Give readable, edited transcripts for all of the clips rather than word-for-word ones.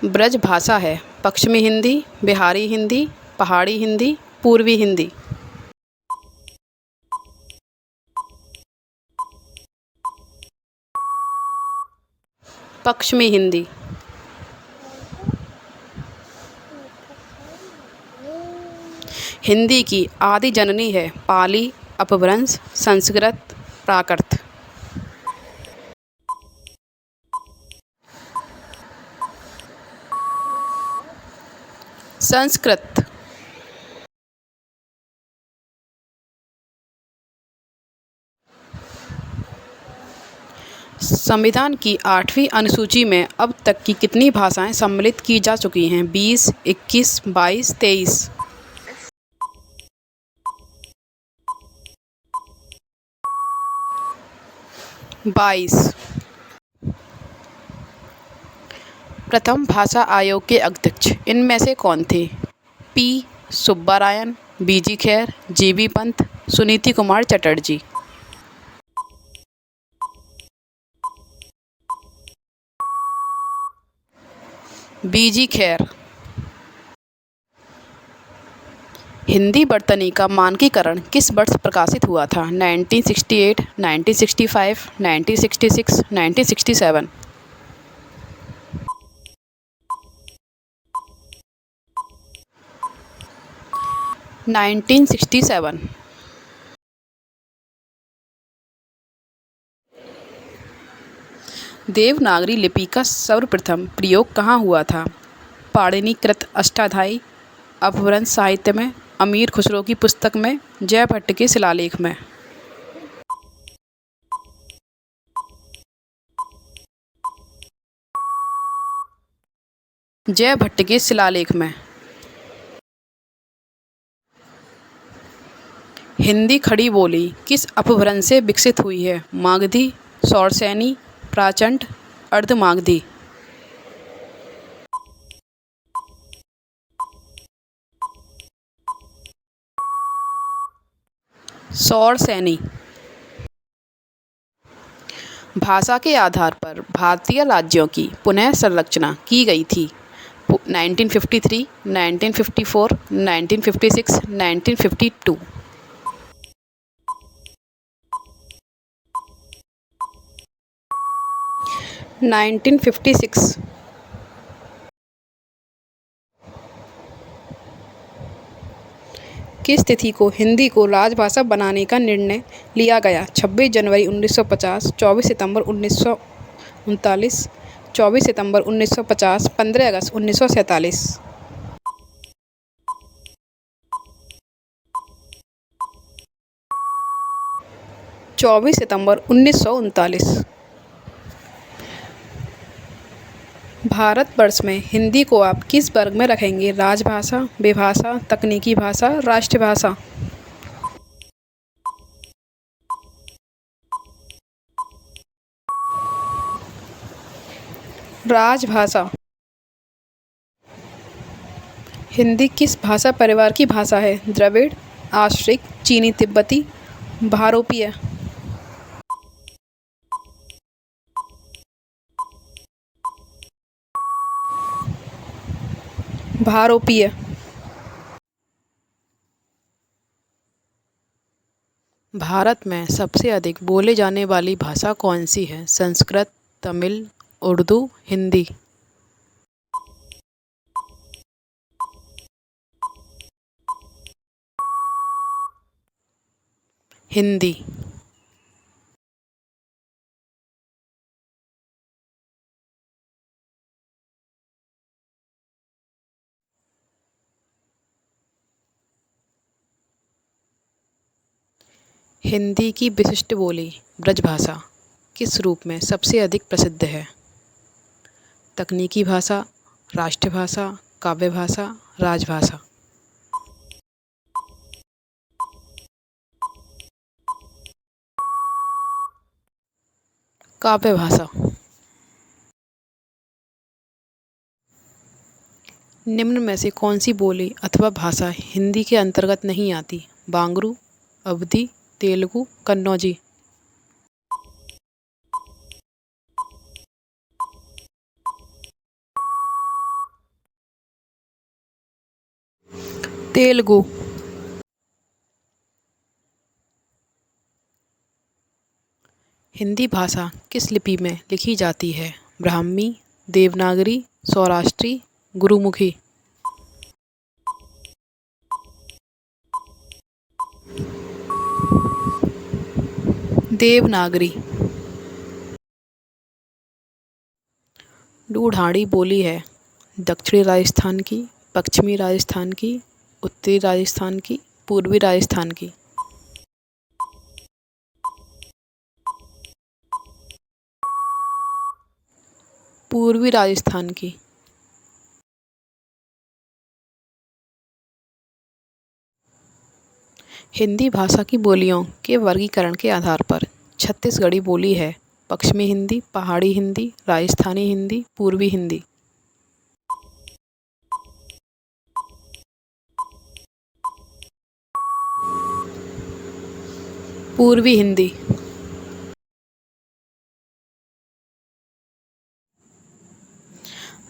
ब्रज भाषा है पश्चिमी हिंदी, बिहारी हिंदी, पहाड़ी हिंदी, पूर्वी हिंदी। पश्चिमी हिंदी। हिंदी की आदि जननी है पाली, अपभ्रंश, संस्कृत, प्राकृत। संस्कृत। संविधान की 8वीं अनुसूची में अब तक की कितनी भाषाएं सम्मिलित की जा चुकी हैं? 20, 21, 22, 23। 22। प्रथम भाषा आयोग के अध्यक्ष इनमें से कौन थे? पी सुब्बारायन, बीजी खैर, जीबी पंत, सुनीति कुमार चटर्जी। बीजी खैर। हिंदी वर्तनी का मानकीकरण किस वर्ष प्रकाशित हुआ था? 1968, 1965, 1966, 1967। 1967। देवनागरी लिपि का सर्वप्रथम प्रयोग कहाँ हुआ था? पाणिनिकृत अष्टाध्यायी, अपभ्रंश साहित्य में, अमीर खुसरो की पुस्तक में, जयभट्ट के शिलालेख में। जयभट्ट के शिलालेख में। हिंदी खड़ी बोली किस अपभ्रंश से विकसित हुई है? मागधी, शौरसेनी, प्राचंड, अर्धमागधी। शौरसेनी। भाषा के आधार पर भारतीय राज्यों की पुनः संरचना की गई थी। 1953, 1954, 1956, 1952। 1956। किस तिथि को हिंदी को राजभाषा बनाने का निर्णय लिया गया? 26 जनवरी 1950, 24 सितंबर 1939, 24 सितंबर 1950, 15 अगस्त 1947। 24 सितंबर 1939। भारतवर्ष में हिंदी को आप किस वर्ग में रखेंगे? राजभाषा, विभाषा, तकनीकी भाषा, राष्ट्रभाषा। राजभाषा। हिंदी किस भाषा परिवार की भाषा है? द्रविड़, आश्रित, चीनी तिब्बती, भारोपीय। भारोपीय। भारत में सबसे अधिक बोले जाने वाली भाषा कौन सी है? संस्कृत, तमिल, उर्दू, हिंदी। हिंदी। हिंदी की विशिष्ट बोली ब्रजभाषा किस रूप में सबसे अधिक प्रसिद्ध है? तकनीकी भाषा, राष्ट्रभाषा, काव्य भाषा, राजभाषा। काव्य भाषा। निम्न में से कौन सी बोली अथवा भाषा हिंदी के अंतर्गत नहीं आती? बांग्रू, अवधी, तेलुगु, कन्नौजी। तेलुगु। हिंदी भाषा किस लिपि में लिखी जाती है? ब्राह्मी, देवनागरी, सौराष्ट्री, गुरुमुखी। देवनागरी। ढूढ़ाड़ी बोली है दक्षिणी राजस्थान की, पश्चिमी राजस्थान की, उत्तरी राजस्थान की, पूर्वी राजस्थान की। पूर्वी राजस्थान की। हिंदी भाषा की बोलियों के वर्गीकरण के आधार पर छत्तीसगढ़ी बोली है पश्चिमी हिंदी, पहाड़ी हिंदी, राजस्थानी हिंदी, पूर्वी हिंदी। पूर्वी हिंदी।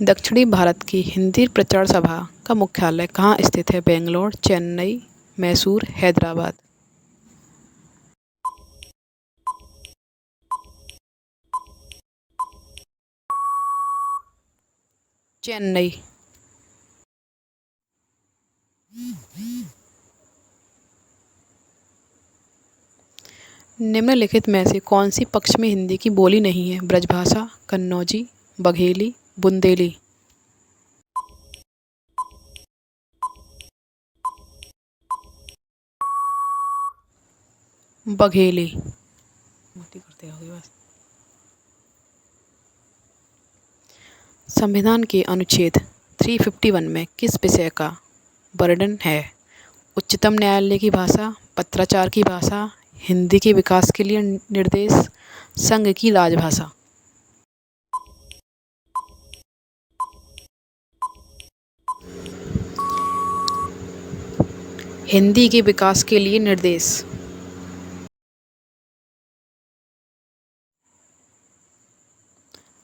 दक्षिणी भारत की हिंदी प्रचार सभा का मुख्यालय कहाँ स्थित है? बेंगलोर, चेन्नई, मैसूर, हैदराबाद। चेन्नई। निम्नलिखित में से कौन सी पश्चिमी हिंदी की बोली नहीं है? ब्रजभाषा, कन्नौजी, बघेली, बुंदेली। बघेली। संविधान के अनुच्छेद 351 में किस विषय का वर्णन है? उच्चतम न्यायालय की भाषा, पत्राचार की भाषा, हिंदी के विकास के लिए निर्देश, संघ की राजभाषा। हिंदी के विकास के लिए निर्देश।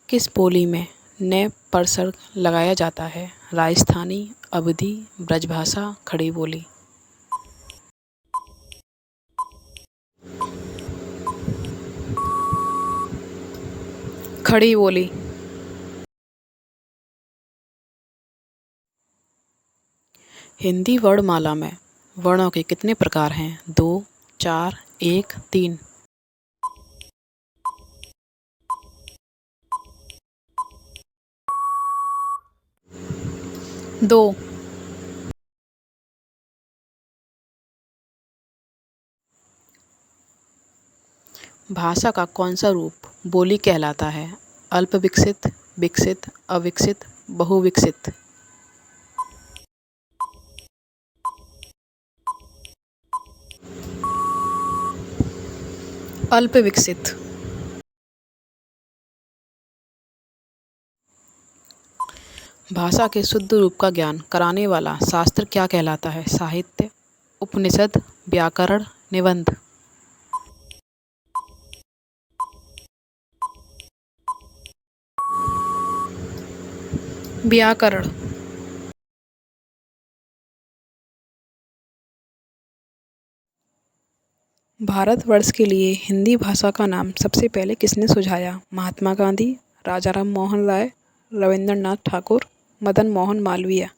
किस बोली में न परसर्ग लगाया जाता है? राजस्थानी, अवधी, ब्रजभाषा, खड़ी बोली। खड़ी बोली। हिंदी वर्णमाला में वर्णों के कितने प्रकार हैं? 2, 4, 1, 3। 2। भाषा का कौन सा रूप बोली कहलाता है? अल्प विकसित, विकसित, अविकसित, बहुविकसित। अल्प विकसित। भाषा के शुद्ध रूप का ज्ञान कराने वाला शास्त्र क्या कहलाता है? साहित्य, उपनिषद, व्याकरण, निबंध। व्याकरण। भारतवर्ष के लिए हिंदी भाषा का नाम सबसे पहले किसने सुझाया? महात्मा गांधी, राजाराम मोहन राय, रविंद्रनाथ ठाकुर, मदन मोहन मालवीय।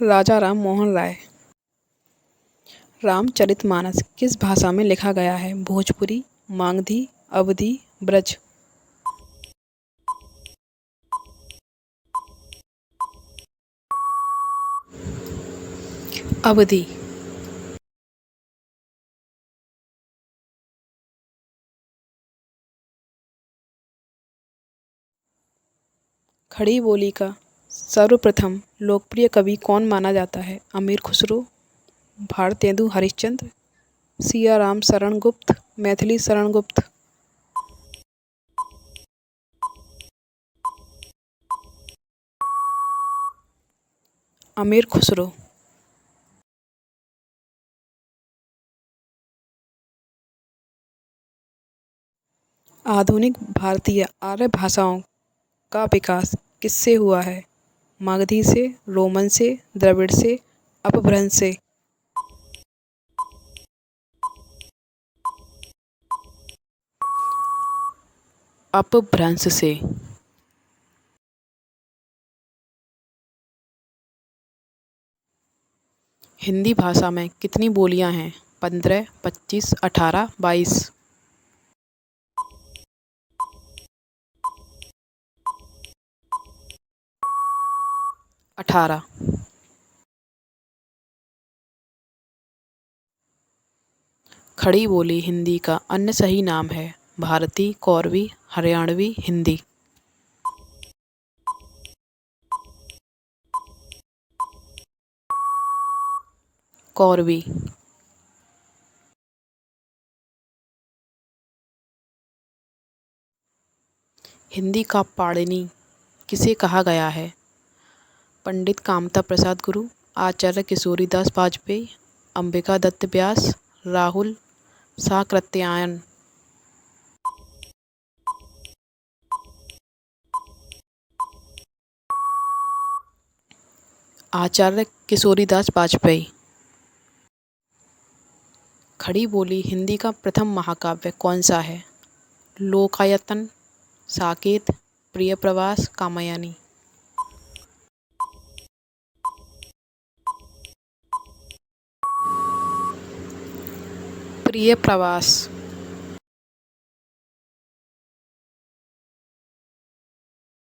राजाराम मोहन राय। रामचरितमानस किस भाषा में लिखा गया है? भोजपुरी, मागधी, अवधी, ब्रज। अवधी। खड़ी बोली का सर्वप्रथम लोकप्रिय कवि कौन माना जाता है? अमीर खुसरो, भारतेंदु हरिश्चंद्र, सियाराम शरण गुप्त, मैथिली शरण गुप्त। अमीर खुसरो। आधुनिक भारतीय आर्य भाषाओं का विकास किससे हुआ है? मगधी से, रोमन से, द्रविड़ से, अपभ्रंश से? अपभ्रंश से। हिंदी भाषा में कितनी बोलियां हैं? 15, 25, 18, 22? 18। खड़ी बोली हिंदी का अन्य सही नाम है? भारती, कौरवी, हरियाणवी, हिंदी? कौरवी। हिंदी का पाणिनि किसे कहा गया है? पंडित कामता प्रसाद गुरु, आचार्य किशोरीदास वाजपेयी, अंबिका दत्त व्यास, राहुल साकृत्यायन? आचार्य किशोरीदास वाजपेयी। खड़ी बोली हिंदी का प्रथम महाकाव्य कौन सा है? लोकायतन, साकेत, प्रिय प्रवास, कामयानी? प्रिय प्रवास।